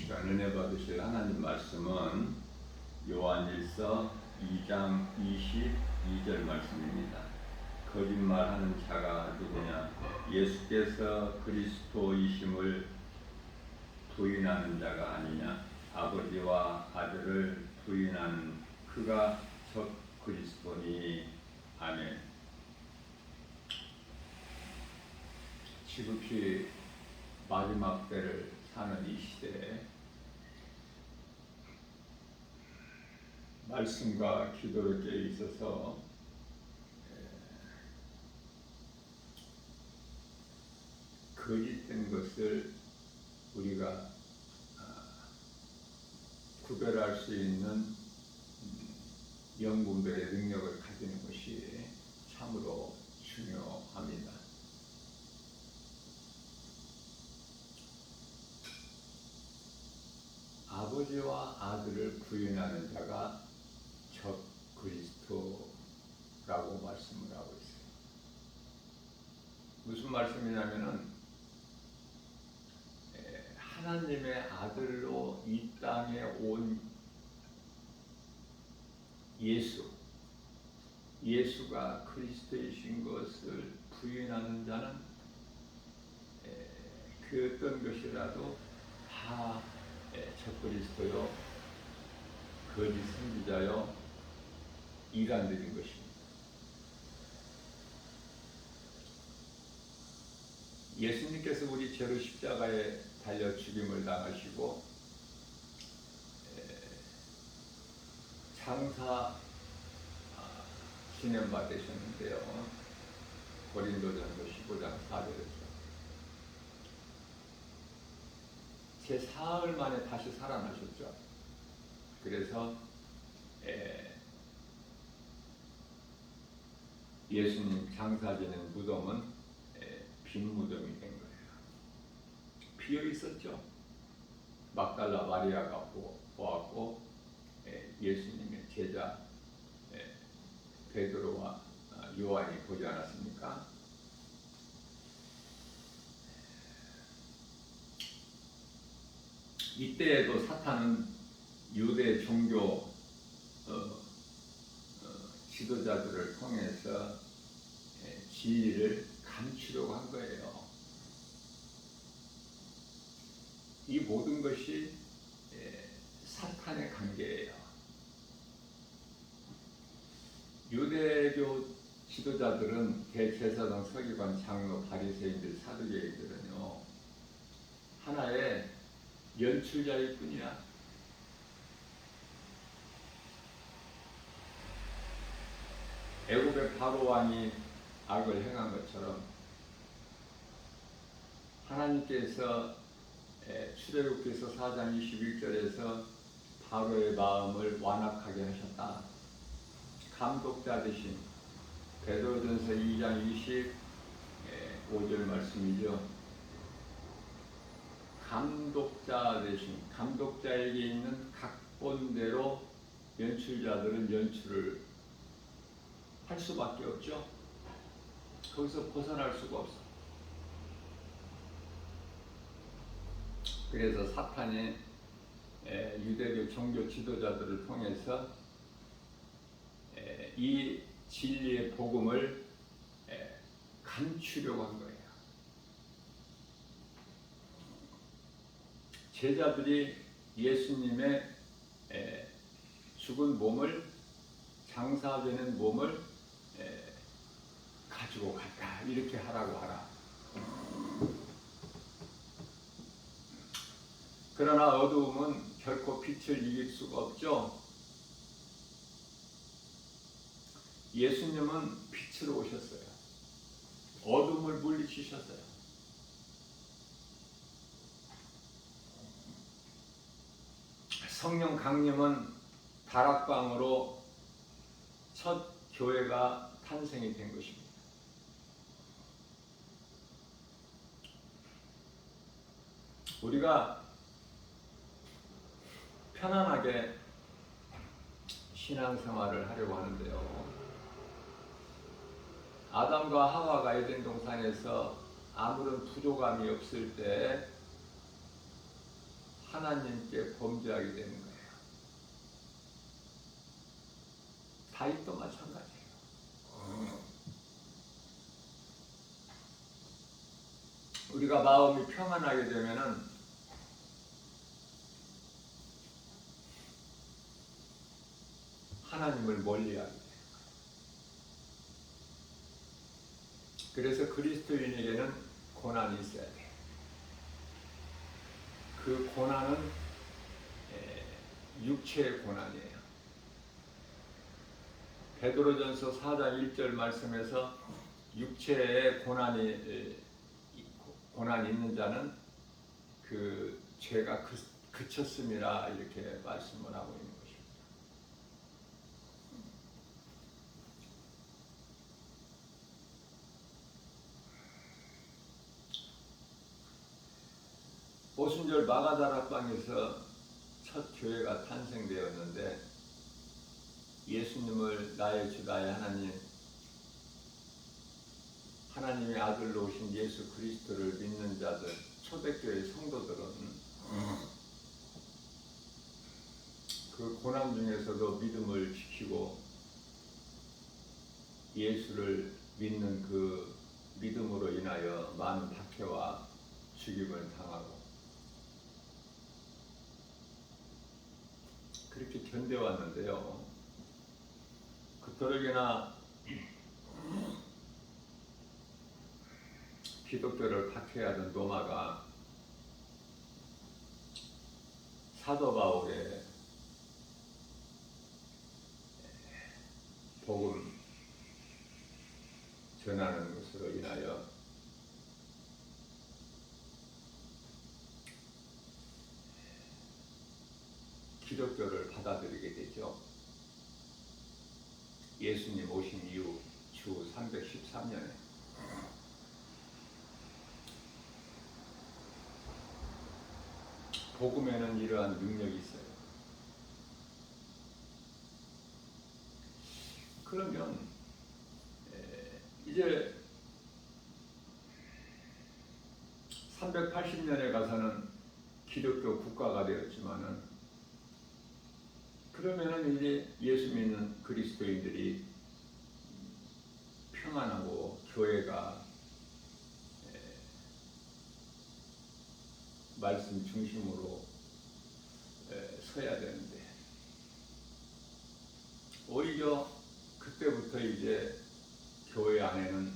시간 은혜 받으실 하나님 말씀은 요한일서 2장 22절 말씀입니다. 거짓말하는 자가 누구냐? 예수께서 그리스도이심을 부인하는 자가 아니냐? 아버지와 아들을 부인하는 그가 적 그리스도니. 아멘. 지극히 마지막 때를 사는 이 시대에 말씀과 기도를 깨 있어서 거짓된 것을 우리가 구별할 수 있는 영분별의 능력을 가지는 것이 참으로 중요합니다. 아버지와 아들을 부인하는 자가 적 그리스도라고 말씀을 하고 있어요. 무슨 말씀이냐면은 하나님의 아들로 이 땅에 온 예수가 그리스도이신 것을 부인하는 자는 그 어떤 것이라도 다 적그리스도요, 거짓 선지자요, 이단들인 것입니다. 예수님께서 우리 죄로 십자가에 달려 죽임을 당하시고 장사 진행받으셨는데요. 고린도전서 15장 4절에서 제 사흘 만에 다시 살아나셨죠. 그래서 예수님 장사 지낸 무덤은 빈 무덤이 된 거예요. 비어 있었죠. 막달라 마리아가 보았고 예수님의 제자 베드로와 요한이 보지 않았습니까? 이때에도 사탄은 유대 종교 지도자들을 통해서 진리를 감추려고 한 거예요. 이 모든 것이 사탄의 관계예요. 유대교 지도자들은 대제사장, 서기관, 장로, 바리새인들, 사두개인들은요 하나의 연출자일 뿐이야. 애굽의 바로 왕이 악을 행한 것처럼 하나님께서 출애굽기서 4장 21절에서 바로의 마음을 완악하게 하셨다. 감독자 대신 베드로전서 2장 25절 말씀이죠. 감독자 대신 감독자에게 있는 각본대로 연출자들은 연출을 할 수밖에 없죠. 거기서 벗어날 수가 없어. 그래서 사탄이 유대교 종교 지도자들을 통해서 이 진리의 복음을 감추려고 한 거예요. 제자들이 예수님의 죽은 몸을, 장사되는 몸을 가지고 갈까? 이렇게 하라고 하라. 그러나 어두움은 결코 빛을 이길 수가 없죠. 예수님은 빛으로 오셨어요. 어둠을 물리치셨어요. 성령 강림은 다락방으로 첫 교회가 탄생이 된 것입니다. 우리가 편안하게 신앙생활을 하려고 하는데요. 아담과 하와가 에덴 동산에서 아무런 부족함이 없을 때 하나님께 범죄하게 되는 거예요. 다윗도 마찬가지예요. 우리가 마음이 평안하게 되면은 하나님을 멀리하게 돼요. 그래서 그리스도인에게는 고난이 있어야 돼요. 그 고난은 육체의 고난이에요. 베드로전서 4장 1절 말씀에서 육체의 고난이 있는 자는 그 죄가 그쳤음이라 이렇게 말씀을 하고 있는 것입니다. 오순절 마가다락방에서 첫 교회가 탄생되었는데 예수님을 나의 주 나의 하나님, 하나님의 아들로 오신 예수 그리스도를 믿는 자들, 초대교회 성도들은 그 고난 중에서도 믿음을 지키고 예수를 믿는 그 믿음으로 인하여 많은 박해와 죽임을 당하고 그렇게 견뎌왔는데요. 그토록이나 기독교를 박해하던 로마가 사도 바울의 복음 전하는 것으로 인하여 기독교를 받아들이게 되죠. 예수님 오신 이후 주 313년에 복음에는 이러한 능력이 있어요. 그러면 이제 380년에 가서는 기독교 국가가 되었지만은 그러면은 이제 예수 믿는 그리스도인들이 평안하고 교회가 말씀 중심으로 서야 되는데 오히려 그때부터 이제 교회 안에는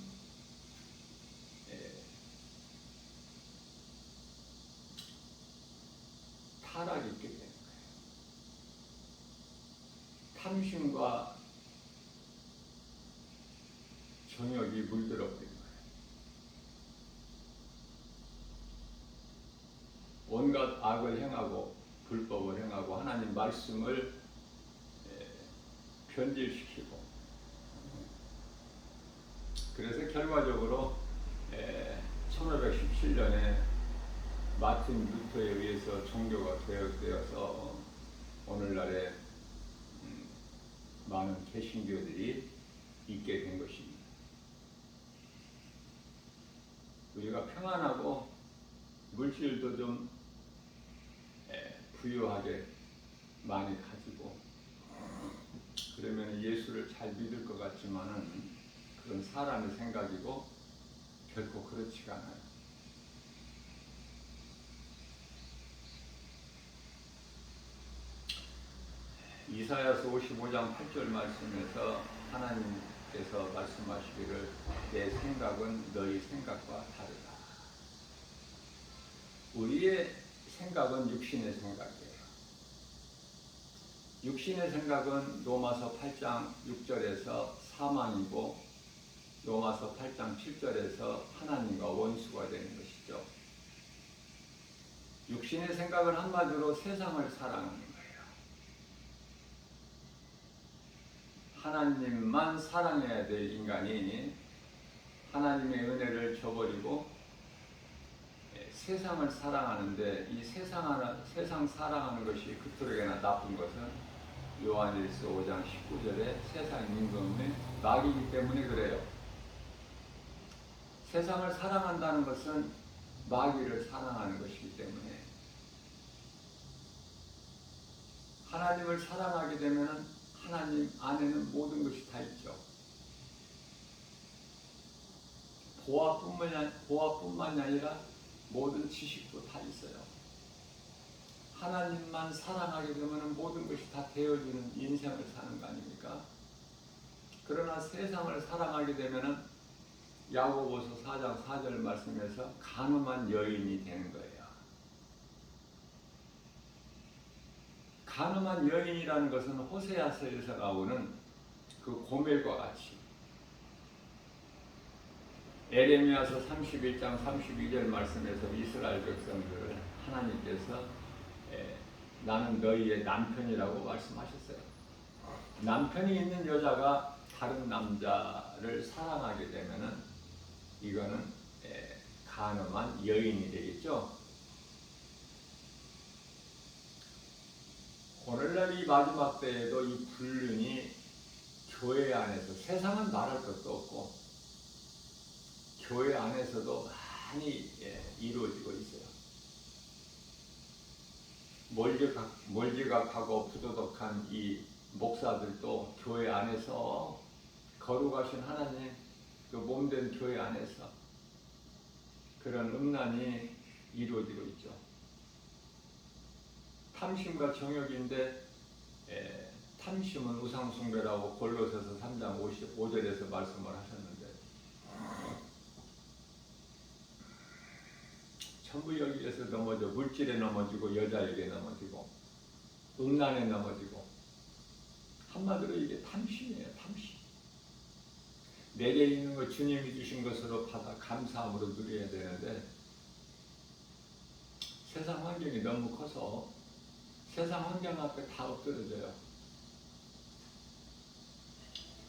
타락이 있게 되는 거예요. 탐심과 정욕이 물들어 버린 거예요. 온갖 악을 행하고 불법을 행하고 하나님 말씀을 변질시키고 그래서 결과적으로 1517년에 마틴 루터에 의해서 종교가 되어서 오늘날에 많은 개신교들이 있게 된 것입니다. 우리가 평안하고 물질도 좀 부유하게 많이 가지고 그러면 예수를 잘 믿을 것 같지만은 그건 사람의 생각이고 결코 그렇지가 않아요. 이사야서 55장 8절 말씀에서 하나님께서 말씀하시기를 내 생각은 너희 생각과 다르다. 우리의 생각은 육신의 생각이에요. 육신의 생각은 로마서 8장 6절에서 사망이고 로마서 8장 7절에서 하나님과 원수가 되는 것이죠. 육신의 생각은 한마디로 세상을 사랑하는 거예요. 하나님만 사랑해야 될 인간이 하나님의 은혜를 저버리고 세상을 사랑하는데 이 세상 사랑하는 것이 그토록이나 나쁜 것은 요한일서 5장 19절에 세상 임금의 낙이기 때문에 그래요. 세상을 사랑한다는 것은 마귀를 사랑하는 것이기 때문에 하나님을 사랑하게 되면 하나님 안에는 모든 것이 다 있죠. 보아뿐만이 아니라 모든 지식도 다 있어요. 하나님만 사랑하게 되면 모든 것이 다 되어주는 인생을 사는 거 아닙니까? 그러나 세상을 사랑하게 되면 야고보서 4장 4절 말씀에서 간음한 여인이 되는 거예요. 간음한 여인이라는 것은 호세아서에서 나오는 그 고멜과 같이 에레미야서 31장 32절 말씀에서 이스라엘 백성들을 하나님께서 나는 너희의 남편이라고 말씀하셨어요. 남편이 있는 여자가 다른 남자를 사랑하게 되면은 이거는 간음한 여인이 되겠죠. 오늘날 이 마지막 때에도 이 불륜이 교회 안에서, 세상은 말할 것도 없고 교회 안에서도 많이 이루어지고 있어요. 멀지각하고 부도덕한 이 목사들도 교회 안에서 거룩하신 하나님 그 몸된 교회 안에서 그런 음란이 이루어지고 있죠. 탐심과 정욕인데 탐심은 우상숭배라고 골로새서 3장 55절에서 말씀을 하셨는데 전부 여기에서 넘어져 물질에 넘어지고 여자에게 넘어지고 음란에 넘어지고 한마디로 이게 탐심이에요. 탐심. 내게 있는 것 주님이 주신 것으로 받아 감사함으로 누려야 되는데 세상 환경이 너무 커서 세상 환경 앞에 다 엎드려져요.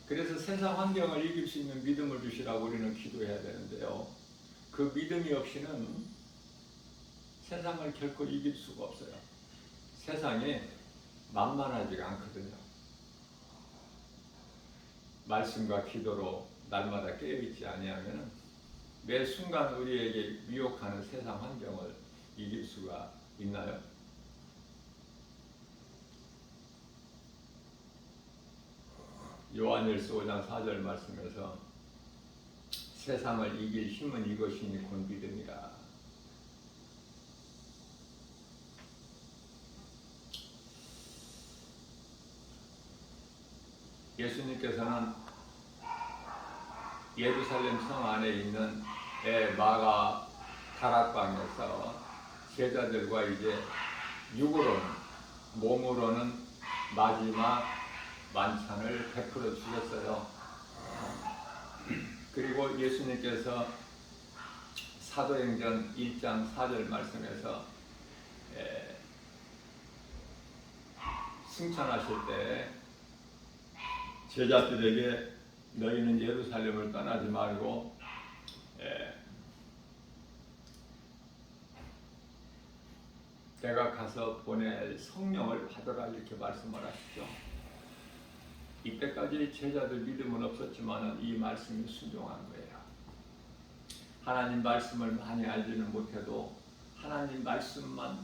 그래서 세상 환경을 이길 수 있는 믿음을 주시라고 우리는 기도해야 되는데요. 그 믿음이 없이는 세상을 결코 이길 수가 없어요. 세상이 만만하지가 않거든요. 말씀과 기도로 날마다 깨어있지 아니하면 매 순간 우리에게 미혹하는 세상 환경을 이길 수가 있나요? 요한일서 5장 4절 말씀에서 세상을 이길 힘은 이것이니 곧 믿음이라. 예수님께서는 예루살렘 성 안에 있는 마가 다락방에서 제자들과 이제 육으로는 몸으로는 마지막 만찬을 베풀어 주셨어요. 그리고 예수님께서 사도행전 1장 4절 말씀에서 승천하실 때 제자들에게 너희는 예루살렘을 떠나지 말고 내가 가서 보낼 성령을 받으라 이렇게 말씀을 하시죠. 이때까지 제자들 믿음은 없었지만 이 말씀이 순종한 거예요. 하나님 말씀을 많이 알지는 못해도 하나님 말씀을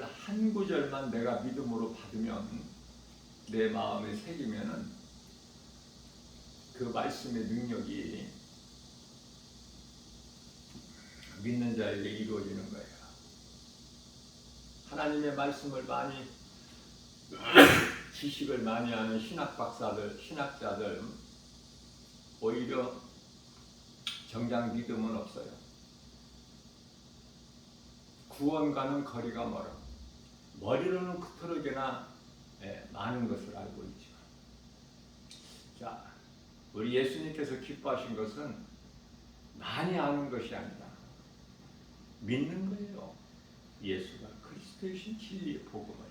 한 구절만 내가 믿음으로 받으면 내 마음에 새기면은 그 말씀의 능력이 믿는 자에게 이루어지는 거예요. 하나님의 말씀을 많이 지식을 많이 하는 신학자들 오히려 정작 믿음은 없어요. 구원과는 거리가 멀어. 머리로는 그토록이나 많은 것을 알고 있죠. 자, 우리 예수님께서 기뻐하신 것은 많이 아는 것이 아니라 믿는 거예요. 예수가 그리스도이신 진리의 복음을.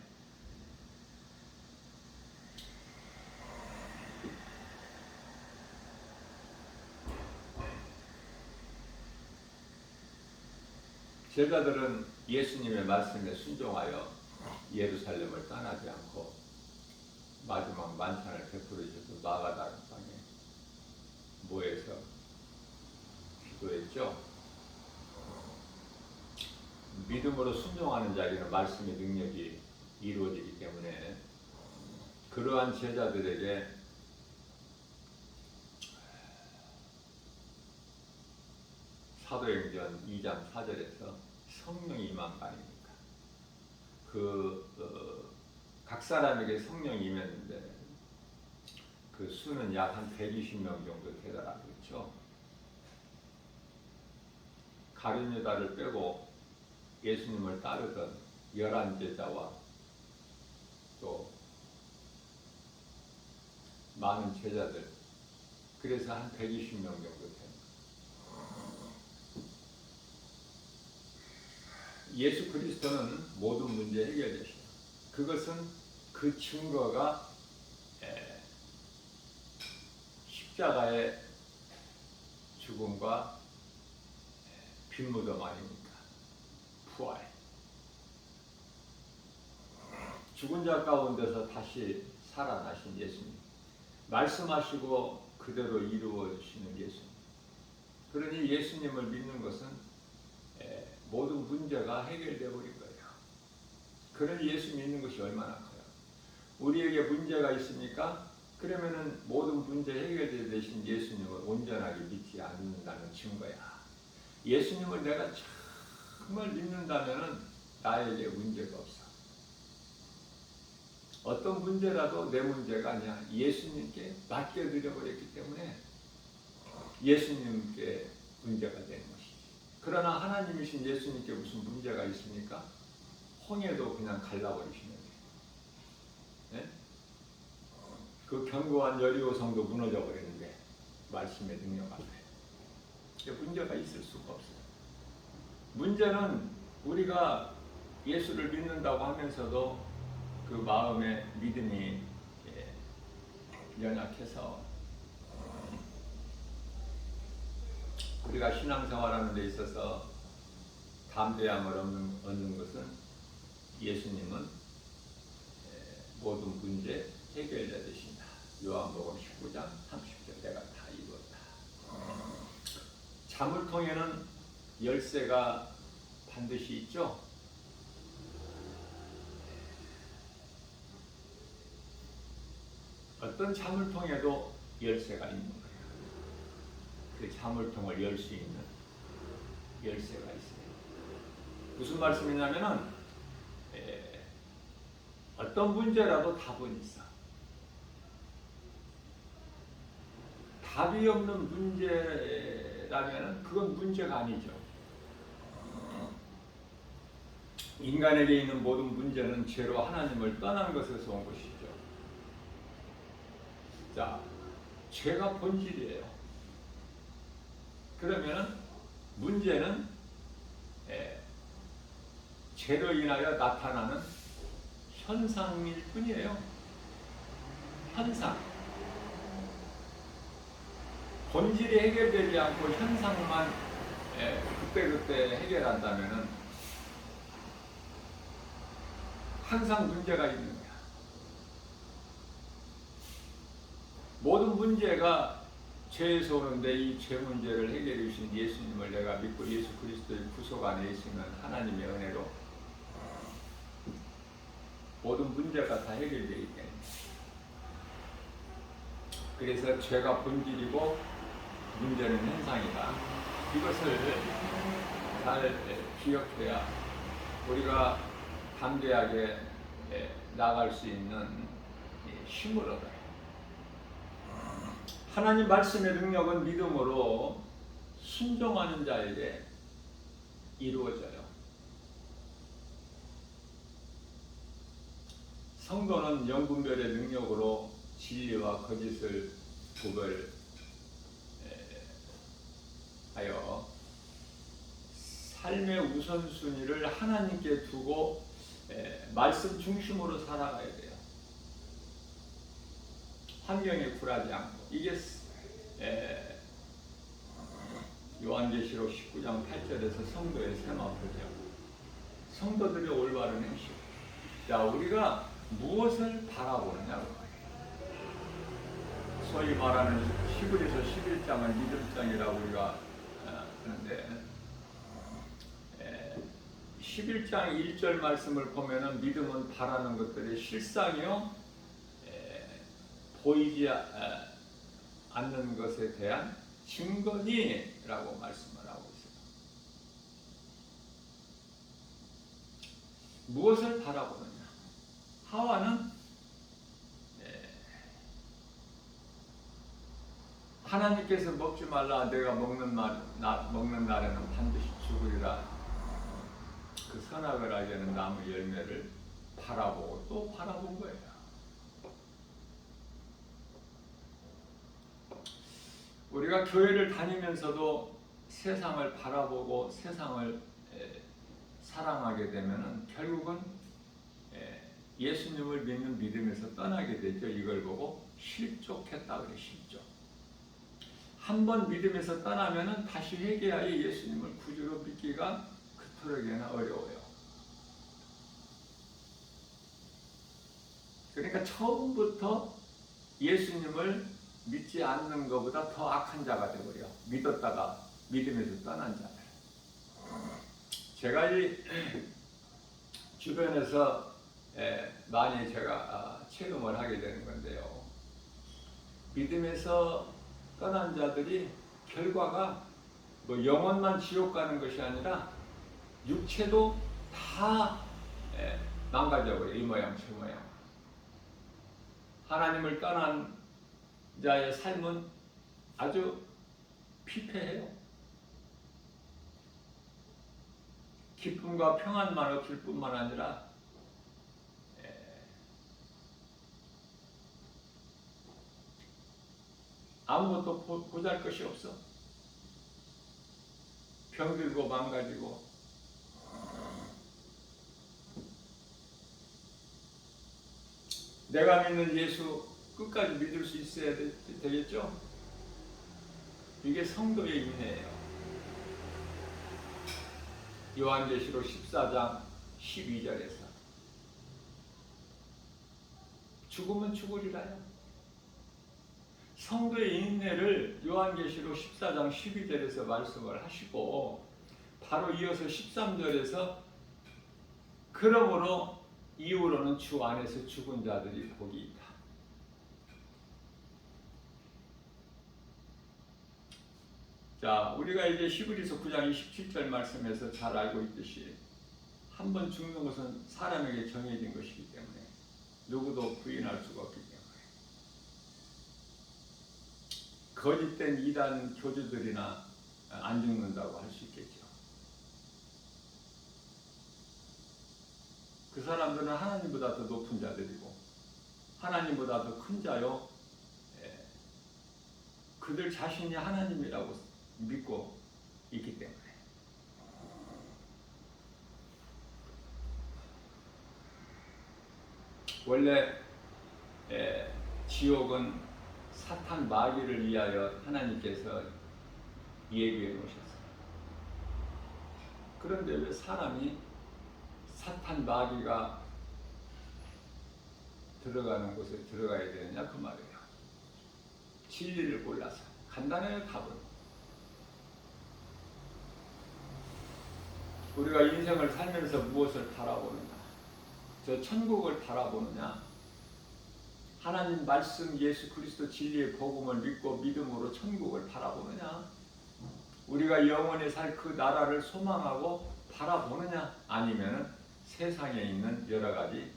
제자들은 예수님의 말씀에 순종하여 예루살렘을 떠나지 않고 마지막 만찬을 베풀어 주셔서 마가다락방에 모여서 기도했죠. 믿음으로 순종하는 자에게는 말씀의 능력이 이루어지기 때문에 그러한 제자들에게 사도행전 2장 4절에서 성령이 임한 거 아닙니까? 각 사람에게 성령이 임했는데 그 수는 약 한 120명 정도 되더라고요. 그렇죠? 가룟 유다를 빼고 예수님을 따르던 11제자와 또 많은 제자들, 그래서 한 120명 정도 됩니다. 예수 그리스도는 모든 문제 해결되시죠. 그것은 그 증거가 십자가의 죽음과 빈무덤 아닙니까? 부활. 죽은 자 가운데서 다시 살아나신 예수님. 말씀하시고 그대로 이루어지시는 예수님. 그러니 예수님을 믿는 것은 모든 문제가 해결되어 버린 거예요. 그러니 예수 믿는 것이 얼마나 커요. 우리에게 문제가 있습니까? 그러면은 모든 문제 해결되어 되신 예수님을 온전하게 믿지 않는다는 증거야. 예수님을 내가 정말 믿는다면은 나에게 문제가 없어. 어떤 문제라도 내 문제가 아니야. 예수님께 맡겨드려버렸기 때문에 예수님께 문제가 되는 것이지. 그러나 하나님이신 예수님께 무슨 문제가 있습니까? 홍해도 그냥 갈라버리시면 돼요. 네? 그 견고한 여리고성도 무너져 버리는데 말씀의 능력 앞에 문제가 있을 수가 없어요. 문제는 우리가 예수를 믿는다고 하면서도 그 마음의 믿음이 연약해서 우리가 신앙생활하는 데 있어서 담대함을 얻는 것은 예수님은 모든 문제 해결자 되신다. 요한복음 19장 30절 내가 다 이루었다. 자물통에는 열쇠가 반드시 있죠. 어떤 자물통에도 열쇠가 있는 거예요. 그 자물통을 열 수 있는 열쇠가 있어요. 무슨 말씀이냐면은 어떤 문제라도 답은 있어. 답이 없는 문제라면 그건 문제가 아니죠. 인간에게 있는 모든 문제는 죄로 하나님을 떠난 것에서 온 것이죠. 자, 죄가 본질이에요. 그러면 문제는 죄로 인하여 나타나는 현상일 뿐이에요. 현상. 본질이 해결되지 않고 현상만 그때그때 해결한다면 항상 문제가 있는 거야. 모든 문제가 죄에서 오는데 이 죄 문제를 해결해 주신 예수님을 내가 믿고 예수 그리스도의 구속 안에 있으면 하나님의 은혜로 모든 문제가 다 해결되기 때문에. 그래서 죄가 본질이고 문제는 현상이다. 이것을 잘 기억해야 우리가 담대하게 나갈 수 있는 힘을 얻어요. 하나님 말씀의 능력은 믿음으로 순종하는 자에게 이루어져요. 성도는 영분별의 능력으로 진리와 거짓을 구별하여 삶의 우선순위를 하나님께 두고 말씀 중심으로 살아가야 돼요. 환경에 굴하지 않고. 이게 요한계시록 19장 8절에서 성도의 세마포죠. 성도들의 올바른 행실. 자, 우리가 무엇을 바라보느냐고. 소위 말하는 히브리서 11장을 믿음장이라고 우리가 하는데 11장 1절 말씀을 보면은 믿음은 바라는 것들의 실상이요 보이지 않는 것에 대한 증거니라고 말씀을 하고 있어요. 무엇을 바라보느냐? 하와는 하나님께서 먹지 말라 내가 먹는 날에는 반드시 죽으리라 그 선악을 알게 하는 나무 열매를 바라보고 또 바라본 거예요. 우리가 교회를 다니면서도 세상을 바라보고 세상을 사랑하게 되면은 결국은 예수님을 믿는 믿음에서 떠나게 되죠. 이걸 보고 실족했다 그래. 실족. 한번 믿음에서 떠나면은 다시 회개하여 예수님을 구주로 믿기가 그토록이나 어려워요. 그러니까 처음부터 예수님을 믿지 않는 것보다 더 악한 자가 되버려. 믿었다가 믿음에서 떠난 자들. 제가 이 주변에서 많이 제가 체험을 하게 되는 건데요. 믿음에서 떠난 자들이 결과가 뭐 영혼만 지옥 가는 것이 아니라 육체도 다 망가져버려요. 이 모양 저 모양. 하나님을 떠난 자의 삶은 아주 피폐해요. 기쁨과 평안만 없을 뿐만 아니라 아무것도 보잘 것이 없어. 병들고 망가지고 내가 믿는 예수 끝까지 믿을 수 있어야 되겠죠? 이게 성도의 인내예요. 요한계시록 14장 12절에서 죽으면 죽으리라요. 성도의 인내를 요한계시록 14장 12절에서 말씀을 하시고 바로 이어서 13절에서 그러므로 이후로는 주 안에서 죽은 자들이 복이 있다. 자, 우리가 이제 히브리서 9장 27절 말씀에서 잘 알고 있듯이 한 번 죽는 것은 사람에게 정해진 것이기 때문에 누구도 부인할 수가 없기 때문에 거짓된 이단 교주들이나 안 죽는다고 할 수 있겠죠. 그 사람들은 하나님보다 더 높은 자들이고 하나님보다 더 큰 자요. 그들 자신이 하나님이라고 믿고 있기 때문에 원래 지옥은 사탄 마귀를 위하여 하나님께서 예비해 놓으셨어요. 그런데 왜 사람이 사탄 마귀가 들어가는 곳에 들어가야 되느냐 그 말이에요. 진리를 골라서. 간단해요. 답은. 우리가 인생을 살면서 무엇을 바라보느냐? 저 천국을 바라보느냐? 하나님 말씀 예수 그리스도 진리의 복음을 믿고 믿음으로 천국을 바라보느냐? 우리가 영원히 살 그 나라를 소망하고 바라보느냐? 아니면 세상에 있는 여러 가지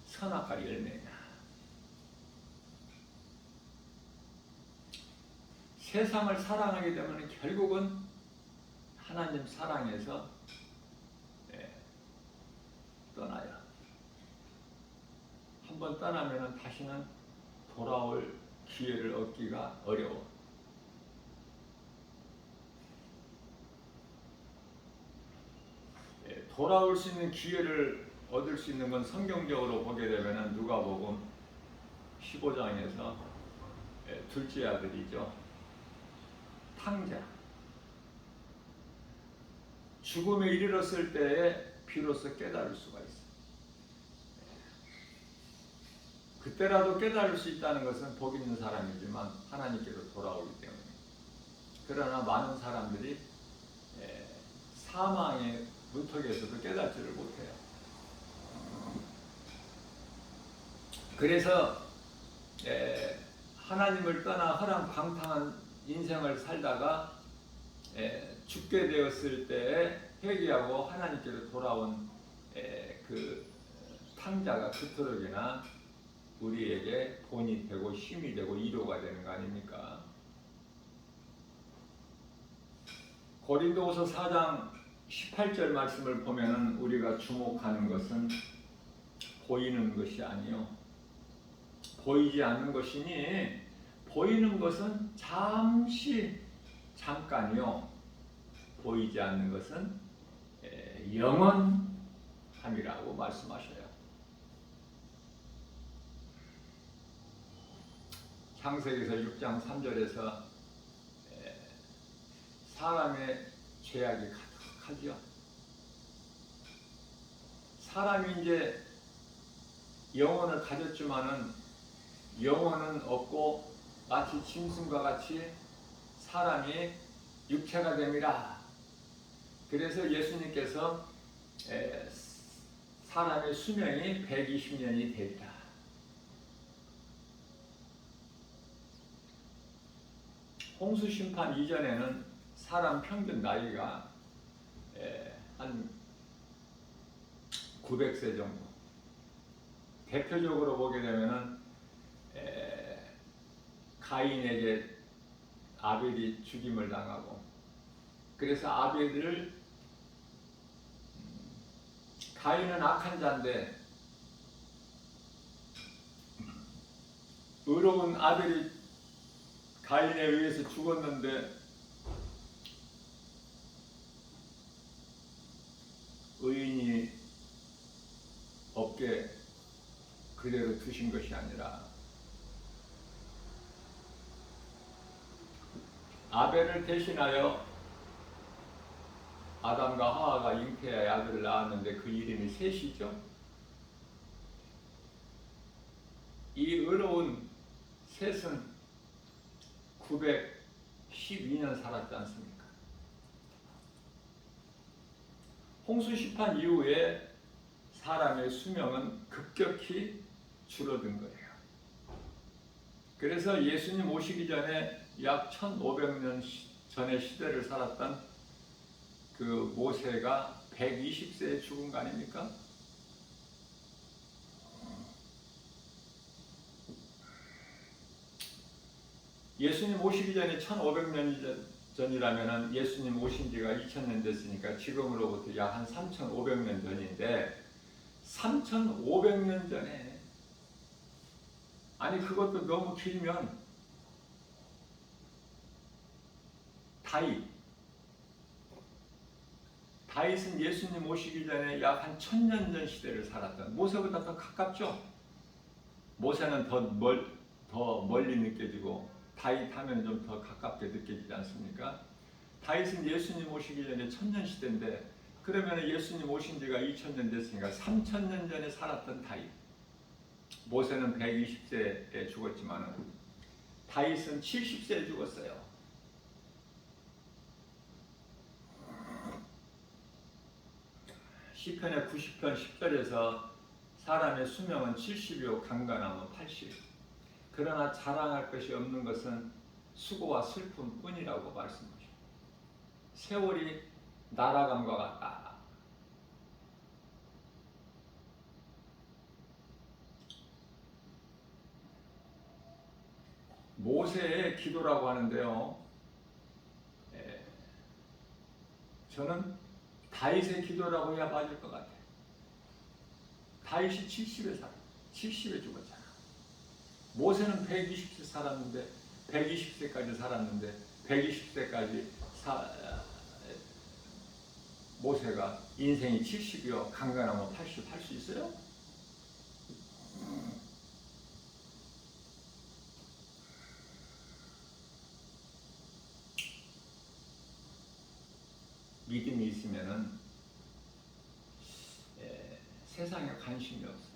선악과 열매냐? 세상을 사랑하게 되면 결국은 하나님 사랑에서 떠나요. 한번 떠나면 다시는 돌아올 기회를 얻기가 어려워. 돌아올 수 있는 기회를 얻을 수 있는 건 성경적으로 보게 되면 누가복음 15장에서 둘째 아들이죠. 탕자. 죽음에 이르렀을 때에 비로소 깨달을 수가 있어요. 그때라도 깨달을 수 있다는 것은 복 있는 사람이지만 하나님께로 돌아오기 때문에. 그러나 많은 사람들이 사망의 문턱에서도 깨닫지를 못해요. 그래서 하나님을 떠나 허랑방탕한 인생을 살다가 죽게 되었을 때 회개하고 하나님께로 돌아온 그 탕자가 그토록이나 우리에게 본이 되고 힘이 되고 위로가 되는 거 아닙니까? 고린도후서 4장 18절 말씀을 보면은 우리가 주목하는 것은 보이는 것이 아니요 보이지 않는 것이니 보이는 것은 잠깐이요 보이지 않는 것은 영원함이라고 말씀하셔요. 창세기서 6장 3절에서 사람의 죄악이 가득하죠. 사람이 이제 영혼을 가졌지만은 영혼은 없고 마치 짐승과 같이 사람이 육체가 됨이라. 그래서 예수님께서 사람의 수명이 120년이 되리라. 홍수 심판 이전에는 사람 평균 나이가 한 900세 정도. 대표적으로 보게 되면은 가인에게 아벨이 죽임을 당하고, 그래서 아벨을 가인은 악한 자인데 의로운 아벨이 가인에 의해서 죽었는데 의인이 없게 그대로 두신 것이 아니라 아벨을 대신하여 아담과 하와가 잉태하여 아들을 낳았는데 그 이름이 셋이죠. 이 의로운 셋은 912년 살았지 않습니까? 홍수 심판 이후에 사람의 수명은 급격히 줄어든 거예요. 그래서 예수님 오시기 전에 약 1500년 전의 시대를 살았던 그 모세가 120세에 죽은 거 아닙니까? 예수님 오시기 전에 1500년 전이라면 예수님 오신 지가 2000년 됐으니까 지금으로부터 약 한 3500년 전인데 3500년 전에, 아니 그것도 너무 길면 다윗은 예수님 오시기 전에 약 한 1000년 전 시대를 살았던, 모세보다 더 가깝죠. 모세는 더 멀리 느껴지고 다윗 하면 좀 더 가깝게 느껴지지 않습니까? 다윗은 예수님 오시기 전에 1000년 시대인데, 그러면 예수님 오신 지가 2000년 됐으니까 3000년 전에 살았던 다윗. 모세는 120세에 죽었지만 다윗은 70세에 죽었어요. 시편의 90편 10절에서 사람의 수명은 70이요 강건함은 80. 그러나 자랑할 것이 없는 것은 수고와 슬픔뿐이라고 말씀하십니다. 세월이 날아감과 같다. 모세의 기도라고 하는데요. 저는 다윗의 기도라고 해야 맞을 것 같아요. 다윗이 70에 죽었잖아. 모세는 120세 살았는데 120세까지 살았는데 120세까지 모세가 인생이 70이요 강건하면 80 할 수 있어요? 믿음이 있으면은 세상에 관심이 없어.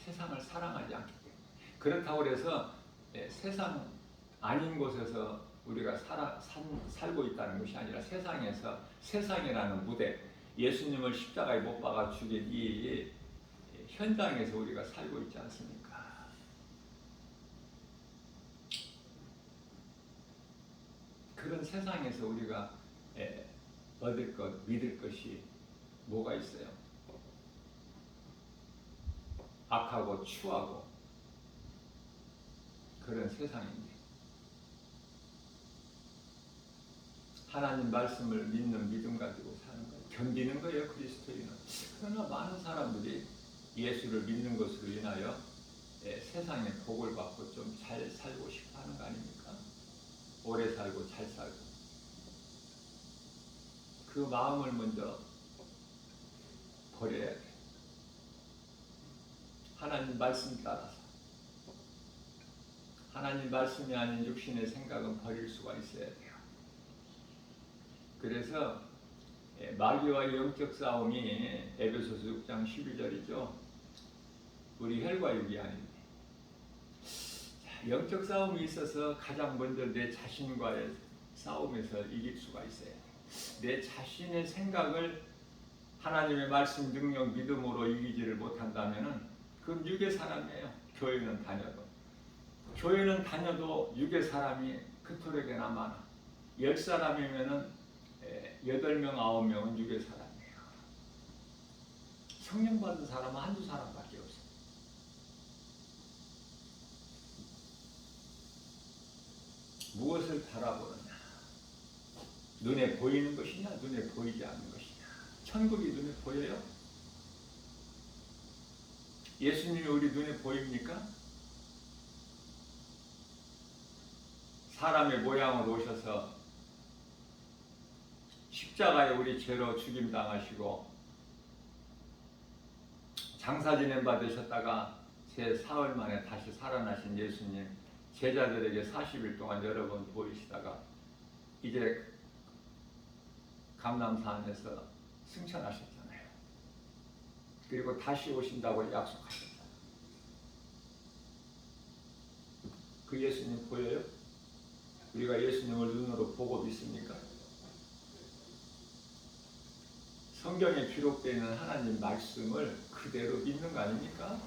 세상을 사랑하지 않기 때문에. 그렇다고 해서 세상 아닌 곳에서 우리가 살고 있다는 것이 아니라 세상에서 세상이라는 무대, 예수님을 십자가에 못 박아 죽인 이 현장에서 우리가 살고 있지 않습니까? 그런 세상에서 우리가 얻을 것, 믿을 것이 뭐가 있어요? 악하고 추하고 그런 세상인데 하나님 말씀을 믿는 믿음 가지고 사는 거예요. 견디는 거예요, 그리스도인은. 그러나 많은 사람들이 예수를 믿는 것으로 인하여 세상의 복을 받고 좀 잘 살고 싶어 하는 거 아닙니까? 오래 살고 잘 살고. 그 마음을 먼저 버려야 돼. 하나님 말씀 따라서. 하나님 말씀이 아닌 육신의 생각은 버릴 수가 있어야 돼요. 그래서 마귀와의 영적 싸움이 에베소서 6장 12절이죠. 우리 혈과 육이 아닙니다. 영적 싸움이 있어서 가장 먼저 내 자신과의 싸움에서 이길 수가 있어야 돼요. 내 자신의 생각을 하나님의 말씀, 능력, 믿음으로 이기지를 못한다면 그건 육의 사람이에요. 교회는 다녀도. 교회는 다녀도 육의 사람이 그토록이나 많아. 10사람이면은 8명, 9명은 육의 사람이에요. 성령 받은 사람은 한두 사람밖에 없어요. 무엇을 바라보느냐? 눈에 보이는 것이냐? 눈에 보이지 않는 것이냐? 천국이 눈에 보여요? 예수님이 우리 눈에 보입니까? 사람의 모양으로 오셔서 십자가에 우리 죄로 죽임당하시고 장사 지낸 바 되셨다가 제 사흘 만에 다시 살아나신 예수님, 제자들에게 40일 동안 여러 번 보이시다가 이제 감람산에서 승천하셨잖아요. 그리고 다시 오신다고 약속하셨잖아요. 그 예수님 보여요? 우리가 예수님을 눈으로 보고 믿습니까? 성경에 기록되어 있는 하나님 말씀을 그대로 믿는 거 아닙니까?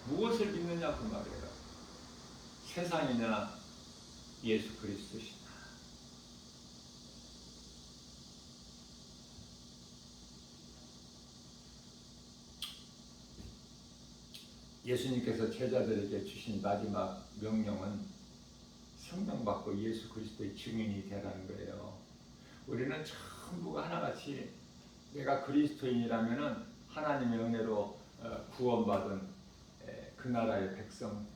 무엇을 믿느냐 그 말이에요. 세상이냐 예수 그리스도시냐. 예수님께서 제자들에게 주신 마지막 명령은 성령 받고 예수 그리스도의 증인이 되라는 거예요. 우리는 전부가 하나같이 내가 그리스도인이라면은 하나님의 은혜로 구원받은 그 나라의 백성,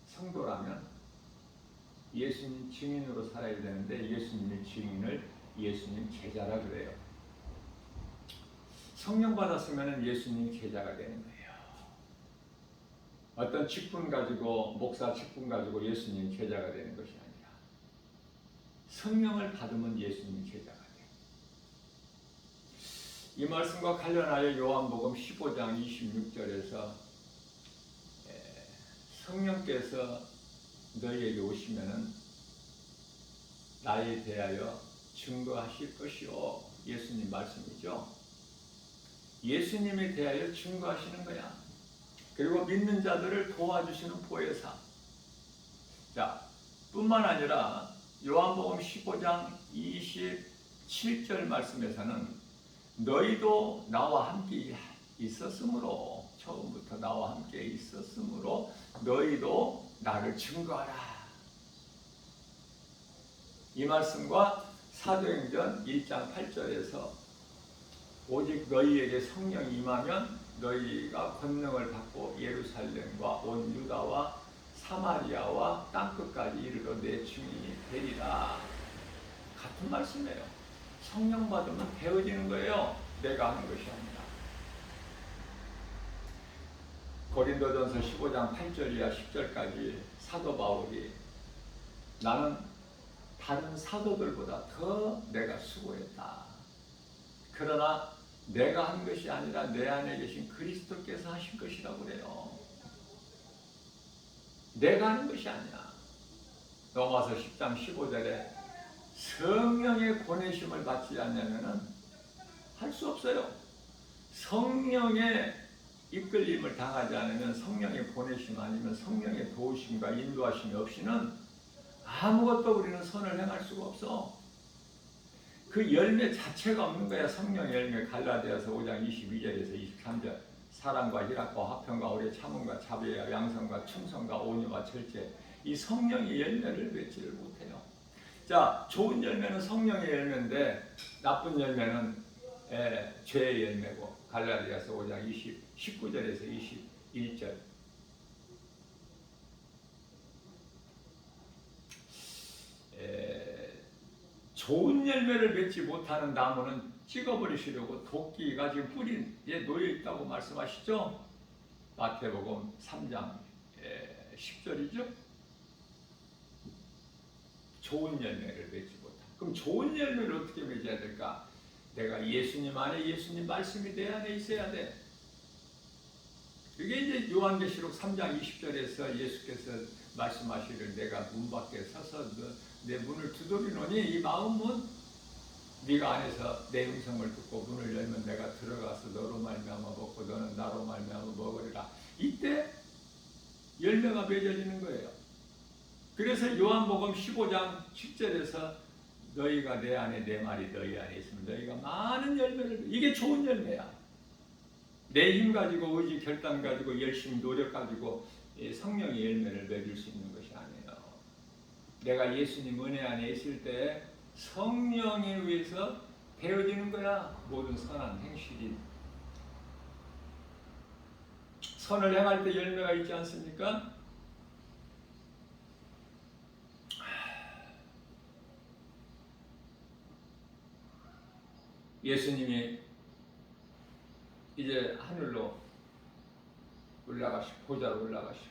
성도라면 예수님 증인으로 살아야 되는데 예수님의 증인을 예수님 제자라 그래요. 성령 받았으면 예수님 제자가 되는 거예요. 어떤 직분 가지고 목사 직분 가지고 예수님 제자가 되는 것이 아니라 성령을 받으면 예수님 제자가 돼요. 이 말씀과 관련하여 요한복음 15장 26절에서 성령께서 너희에게 오시면은 나에 대하여 증거하실 것이요. 예수님 말씀이죠. 예수님에 대하여 증거하시는 거야. 그리고 믿는 자들을 도와주시는 보혜사. 자, 뿐만 아니라 요한복음 15장 27절 말씀에서는 너희도 나와 함께 있었으므로, 처음부터 나와 함께 있었으므로 너희도 나를 증거하라. 이 말씀과 사도행전 1장 8절에서 오직 너희에게 성령이 임하면 너희가 권능을 받고 예루살렘과 온 유다와 사마리아와 땅끝까지 이르러 내 증인이 되리라. 같은 말씀이에요. 성령 받으면 되어지는 거예요. 내가 하는 것이 아니라. 고린도전서 15장 8절이야 10절까지 사도 바울이 나는 다른 사도들보다 더 내가 수고했다. 그러나 내가 한 것이 아니라 내 안에 계신 그리스도께서 하신 것이라고 그래요. 내가 하는 것이 아니야. 로마서 10장 15절에 성령의 보내심을 받지 않으면 할 수 없어요. 성령의 이끌림을 당하지 않으면, 성령의 보내심 아니면 성령의 도우심과 인도하심이 없이는 아무것도 우리는 선을 행할 수가 없어. 그 열매 자체가 없는 거야. 성령의 열매. 갈라디아서 5장 22절에서 23절. 사랑과 희락과 화평과 오래 참음과 자비와 양성과 충성과 온유와 절제. 이 성령의 열매를 맺지를 못해요. 자, 좋은 열매는 성령의 열매인데 나쁜 열매는 죄의 열매고, 갈라디아서 5장 19절에서 21절. 좋은 열매를 맺지 못하는 나무는 찍어버리시려고 도끼가 지금 뿌리에 놓여 있다고 말씀하시죠? 마태복음 3장 10절이죠? 좋은 열매를 맺지 못한. 그럼 좋은 열매를 어떻게 맺어야 될까? 내가 예수님 안에, 예수님 말씀이 내 안에 있어야 돼. 이게 이제 요한계시록 3장 20절에서 예수께서 말씀하시기를 내가 문 밖에 서서 내 문을 두드리노니 이 마음은 네가 안에서 내 음성을 듣고 문을 열면 내가 들어가서 너로 말미암아 먹고 너는 나로 말미암아 먹으리라. 이때 열매가 맺어지는 거예요. 그래서 요한복음 15장 10절에서 너희가 내 안에 내 말이 너희 안에 있으면 너희가 많은 열매를, 이게 좋은 열매야. 내 힘 가지고 의지 결단 가지고 열심히 노력 가지고 성령의 열매를 맺을 수 있는 것이 아니에요. 내가 예수님 은혜 안에 있을 때 성령에 의해서 되어지는 거야. 모든 선한 행실이. 선을 행할 때 열매가 있지 않습니까? 예수님이 이제 하늘로 올라가시고, 보좌로 올라가시고,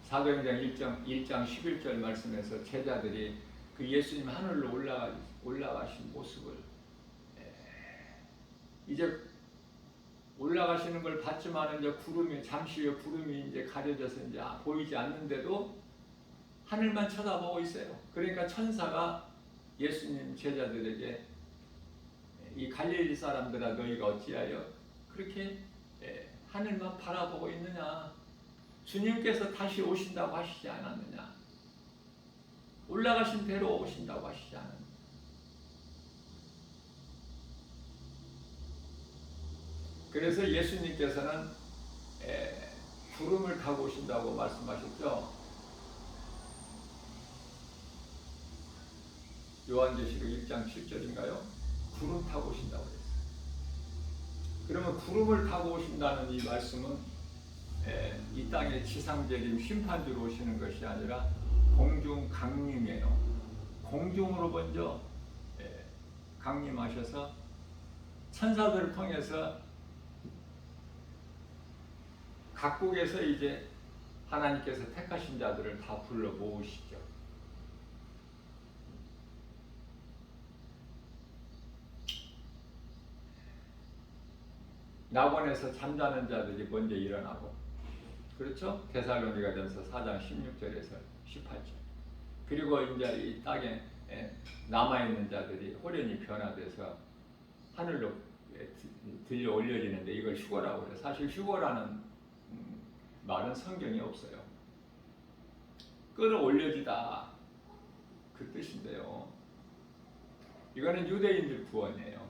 사도행전 1장 11절 말씀에서 제자들이 그 예수님 하늘로 올라가신 모습을, 이제 올라가시는 걸 봤지만 이제 구름이, 잠시 후에 구름이 이제 가려져서 이제 보이지 않는데도 하늘만 쳐다보고 있어요. 그러니까 천사가 예수님 제자들에게 이 갈릴리 사람들아 너희가 어찌하여 그렇게 하늘만 바라보고 있느냐. 주님께서 다시 오신다고 하시지 않았느냐. 올라가신 대로 오신다고 하시지 않았느냐. 그래서 예수님께서는 구름을 타고 오신다고 말씀하셨죠. 요한계시록 1장 7절인가요? 구름 타고 오신다고 그랬어요. 그러면 구름을 타고 오신다는 이 말씀은 이 땅의 지상재림 심판주로 오시는 것이 아니라 공중 강림이에요. 공중으로 먼저 강림하셔서 천사들을 통해서 각국에서 이제 하나님께서 택하신 자들을 다 불러 모으시죠. 낙원에서 잠자는 자들이 먼저 일어나고, 그렇죠? 데살로니가전서 4장 16절에서 18절. 그리고 이제 이 땅에 남아있는 자들이 호련히 변화돼서 하늘로 들려 올려지는데 이걸 휴거라고 해요. 사실 휴거라는 말은 성경에 없어요. 끌어올려지다 그 뜻인데요. 이거는 유대인들 구원이에요.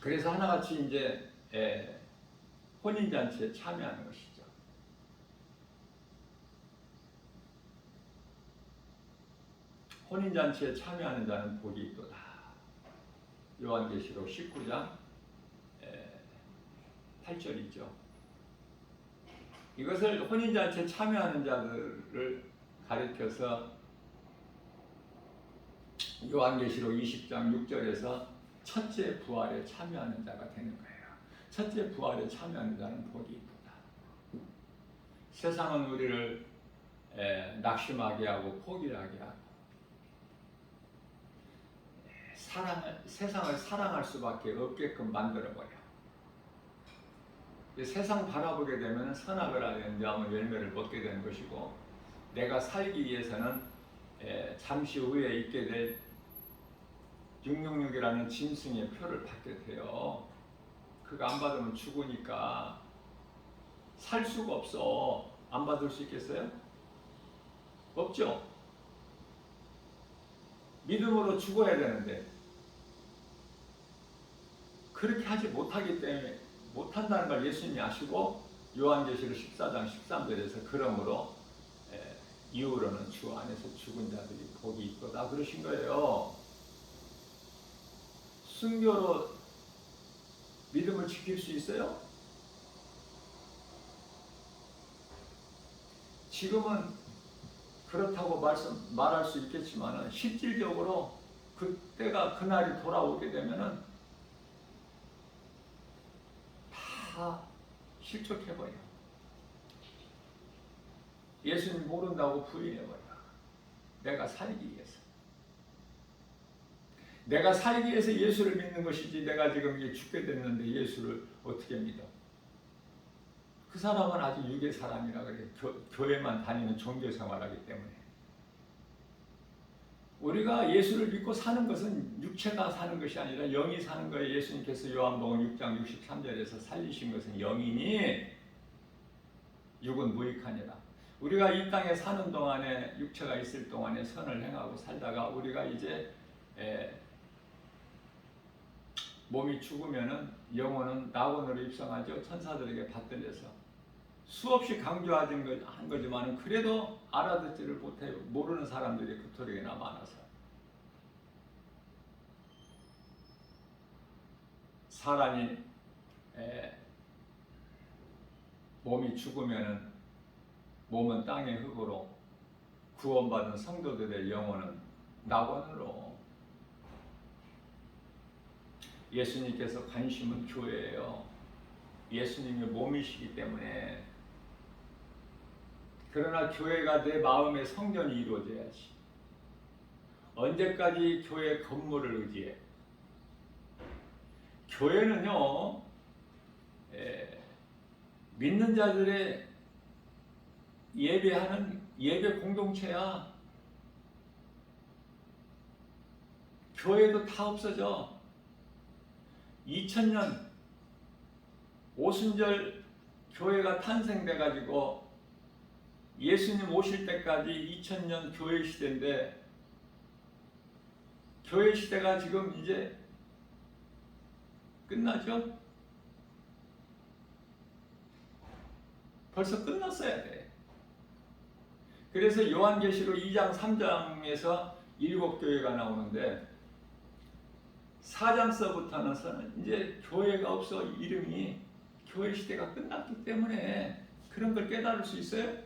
그래서 하나같이 이제 혼인잔치에 참여하는 것이죠. 혼인잔치에 참여하는 자는 복이 있도다. 요한계시록 19장 8절이죠. 이것을 혼인잔치에 참여하는 자들을 가리켜서 요한계시록 20장 6절에서 첫째 부활에 참여하는 자가 되는 거예요. 첫째 부활에 참여하는 자는 복이 있도다. 세상은 우리를 낙심하게 하고 포기하게 하고 세상을 사랑할 수밖에 없게끔 만들어버려. 세상 바라보게 되면 선악을 알면 열매를 먹게 되는 것이고, 내가 살기 위해서는 잠시 후에 있게 될 666이라는 짐승의 표를 받게 돼요. 그거 안 받으면 죽으니까 살 수가 없어. 안 받을 수 있겠어요? 없죠. 믿음으로 죽어야 되는데 그렇게 하지 못하기 때문에 못한다는 걸 예수님이 아시고 요한계시록 14장 13절에서 그러므로 이후로는 주 안에서 죽은 자들이 복이 있도다 그러신 거예요. 순교로 믿음을 지킬 수 있어요? 지금은 그렇다고 말할 수 있겠지만 실질적으로 그때가 그날이 돌아오게 되면은 다 실족해버려. 예수님 모른다고 부인해버려. 내가 살기 위해서. 내가 살기 위해서 예수를 믿는 것이지 내가 지금 죽게 됐는데 예수를 어떻게 믿어? 그 사람은 아직 육의 사람이라 그래. 교회만 다니는 종교생활하기 때문에. 우리가 예수를 믿고 사는 것은 육체가 사는 것이 아니라 영이 사는 거예요. 예수님께서 요한복음 6장 63절에서 살리신 것은 영이니 육은 무익하니라. 우리가 이 땅에 사는 동안에 육체가 있을 동안에 선을 행하고 살다가 우리가 이제 몸이 죽으면은 영혼은 낙원으로 입성하죠. 천사들에게 받들려서 수없이 강조한 거지만 그래도 알아듣지를 못해 모르는 사람들이 그토록이나 많아서 사람이 몸이 죽으면은 몸은 땅의 흙으로 구원받은 성도들의 영혼은 낙원으로. 예수님께서 관심은 교회예요. 예수님의 몸이시기 때문에. 그러나 교회가 내 마음의 성전이 이루어져야지. 언제까지 교회 건물을 의지해? 교회는요, 믿는 자들의 예배하는 예배 공동체야. 교회도 다 없어져. 2000년 오순절 교회가 탄생돼가지고 예수님 오실 때까지 2000년 교회 시대인데 교회 시대가 지금 이제 끝나죠? 벌써 끝났어야 돼. 그래서 요한계시록 2장 3장에서 7교회가 나오는데 4장서부터는 이제 교회가 없어. 이름이 교회 시대가 끝났기 때문에 그런 걸 깨달을 수 있어요.